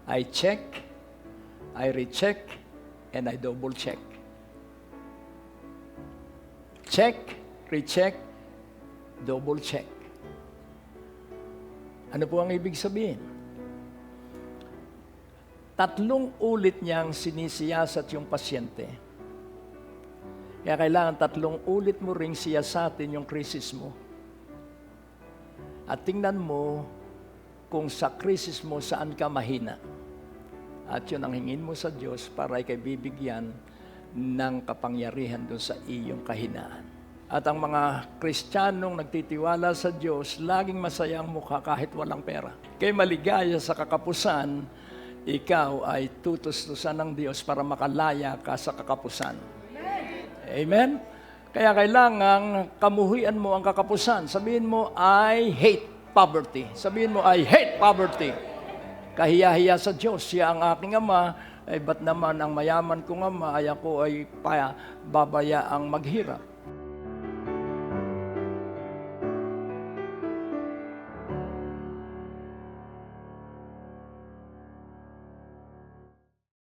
I check, I recheck, and I double check. Check, recheck, double check. Ano po ang ibig sabihin? 3 ulit niyang sinisiyasat yung pasyente. Kaya kailangan 3 ulit mo ring siyasatin yung krisis mo. At tingnan mo kung sa krisis mo saan ka mahina. At yun ang hingin mo sa Diyos para ikay bibigyan ng kapangyarihan doon sa iyong kahinaan. At ang mga Kristiyanong nagtitiwala sa Diyos, laging masaya ang mukha kahit walang pera. Kaya maligaya sa kakapusan, ikaw ay tutustusan ng Diyos para makalaya ka sa kakapusan. Amen? Kaya kailangan kamuhian mo ang kakapusan. Sabihin mo, I hate poverty. Sabihin mo, I hate poverty. Kahiya-hiya sa Diyos, siya ang aking ama, ba't naman ang mayaman kong ama ay ako ay babayaang maghirap.